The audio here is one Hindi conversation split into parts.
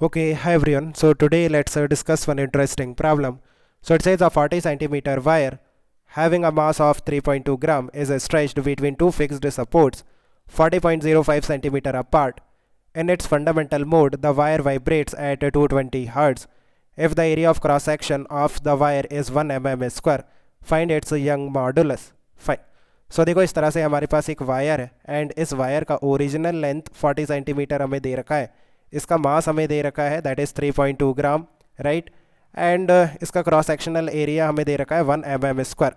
Okay, hi everyone. So today let's discuss one interesting problem. So it says a 40 centimeter wire having a mass of 3.2 gram is stretched between two fixed supports 40.05 centimeter apart. In its fundamental mode, the wire vibrates at 220 Hz. If the area of cross section of the wire is 1 mm square, find its Young modulus. Fine. So देखो इस तरह से हमारे पास एक वायर है एंड इस वायर का ओरिजिनल लेंथ 40 सेंटीमीटर हमें दे रखा है, इसका मास हमें दे रखा है that is 3.2 gram, right. And इसका क्रॉस सेक्शनल एरिया हमें दे रखा है 1 mm स्क्वायर।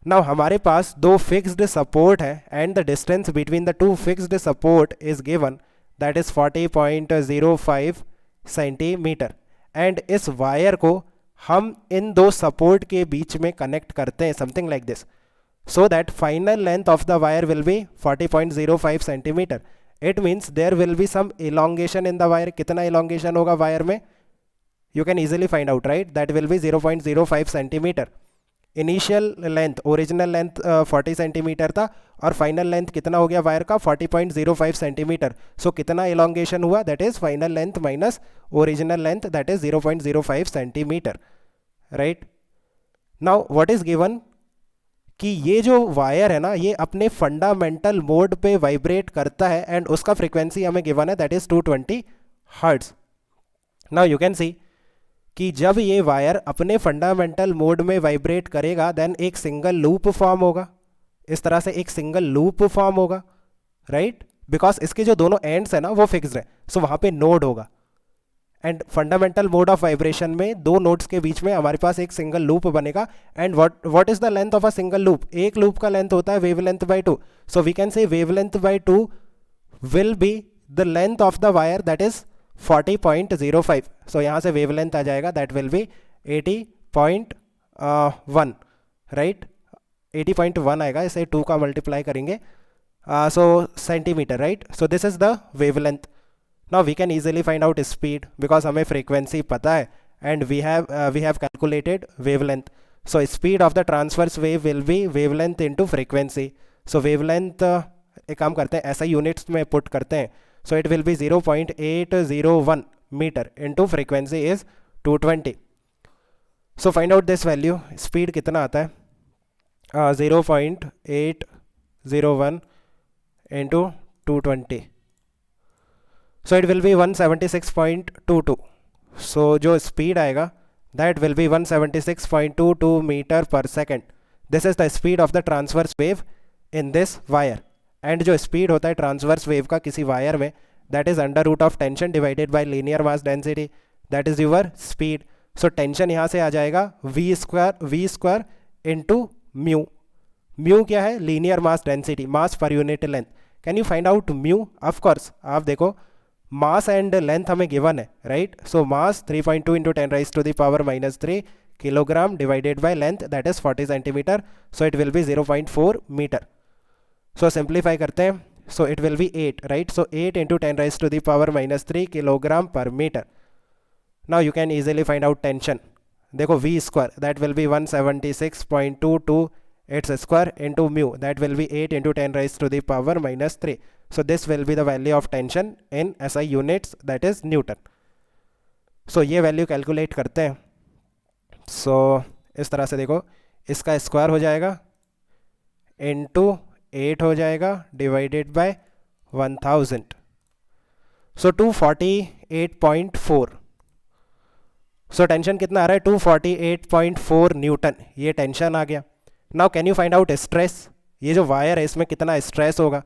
नाउ हमारे पास दो फिक्स्ड सपोर्ट है and the distance between the two fixed support is given that is 40.05 centimetre. And इस वायर को हम इन दो सपोर्ट के बीच में कनेक्ट करते हैं something like this, so that final length of the wire will be 40.05 centimeter. It means there will be some elongation in the wire. कितना elongation होगा वायर में? You can easily find out, right? That will be 0.05 centimeter. Initial length, original length 40 centimeter था और final length कितना हो गया वायर का 40.05 centimeter. So कितना elongation हुआ? That is final length minus original length, that is 0.05 centimeter, right? Now what is given कि ये जो वायर है ना ये अपने फंडामेंटल मोड पे वाइब्रेट करता है एंड उसका फ्रीक्वेंसी हमें गिवन है that is 220 hertz. Now you can see कि जब ये वायर अपने फंडामेंटल मोड में वाइब्रेट करेगा देन एक सिंगल लूप फॉर्म होगा, इस तरह से एक सिंगल लूप फॉर्म होगा, राइट, बिकॉज इसके जो दोनों एंड्स है ना वो फिक्स्ड है, सो वहाँ पे नोड होगा and fundamental mode of vibration में दो नोड्स के बीच में हमारे पास एक सिंगल लूप बनेगा। And what is the length of a single loop? एक लूप का लेंथ होता है wavelength by 2, so we can say wavelength by 2 will be the length of the wire that is 40.05। So यहाँ से वेवलेंथ आ जाएगा दैट विल बी 80.1, राइट, 80.1 आएगा, इसे 2 का मल्टीप्लाई करेंगे, so centimetre, right. So this is the wavelength. Now we can easily find out speed because हमें frequency पता है and we have calculated wavelength. So speed of the transverse wave will be wavelength into frequency. So wavelength एक काम करते हैं ऐसा units में put करते हैं, so it will be 0.801 meter into frequency is 220. So find out this value. Speed कितना आता है? 0.801 into 220. So it will be 176.22. So जो speed आएगा that will be 176.22 meter per second. This is the speed of the transverse wave in this wire. And जो speed होता है transverse wave का किसी wire में that is under root of tension divided by linear mass density, that is your speed. So tension यहाँ से आ जाएगा v square into mu. mu क्या है? linear mass density, mass per unit length. Can you find out mu? Of course, आप देखो मास एंड लेंथ हमें गिवन है, right. So mass 3.2 into 10 raise to the power -3 kilogram divided by length that is 40 centimetre, so it will be 0.4 metre. So simplify करते हैं, so it will be 8, right. So 8 into 10 raise to the power -3 kilogram पर metre. Now you can easily find out tension. देखो we square that will B 176.22 its square into mu that will be 8 into 10 raised to the power -3. So this will be the value of tension in SI units, that is Newton. So ये वैल्यू कैलकुलेट करते हैं। So इस तरह से देखो इसका स्क्वायर हो जाएगा इंटू 8 हो जाएगा divided by 1000, so 248.4। So tension कितना आ रहा है? 248.4 न्यूटन, ये टेंशन आ गया। Now can you find out stress? ये जो वायर है इसमें कितना स्ट्रेस होगा?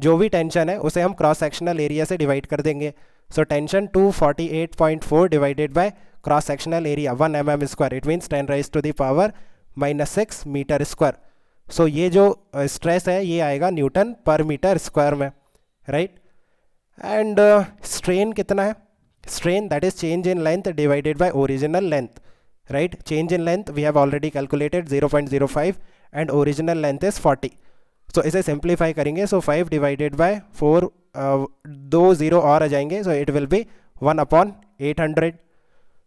जो भी टेंशन है उसे हम क्रॉस सेक्शनल एरिया से डिवाइड कर देंगे। So tension 248.4 divided by cross sectional area 1 mm square, it means 10 raise to the power -6 metre square. So ये जो स्ट्रेस है ये आएगा न्यूटन पर मीटर स्क्वायर में, राइट। एंड स्ट्रेन कितना है? Strain that is change in length divided by original length, right. Change in length we have already calculated 0.05 and original length is 40। सो इसे सिंप्लीफाई करेंगे, सो 5 डिवाइडेड बाय 4, 2 0 और आ जाएंगे, so it will be 1/800।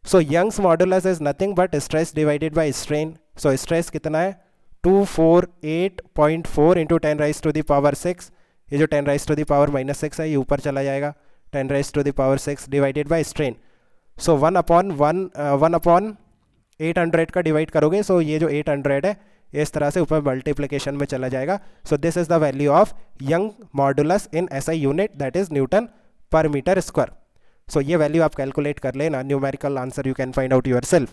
So Young's modulus is nothing but stress divided by strain. So stress कितना है? 248.4 into 10 raise to the power 6, ये जो 10 राइज टू द पावर -6 है ये ऊपर चला जाएगा, 10 raised to the power 6 divided by strain. So 1/800 का डिवाइड करोगे, सो ये जो 800 है इस तरह से ऊपर मल्टीप्लिकेशन में चला जाएगा. सो this is the value of young modulus in SI unit, that is Newton पर मीटर स्क्वायर. सो ये वैल्यू आप कैलकुलेट कर लेना. Numerical answer you can find out yourself.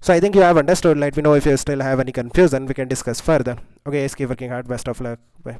So I think you have understood. Let me know if you still have any confusion. We can discuss further. Okay, keep working hard. Best of luck. Bye.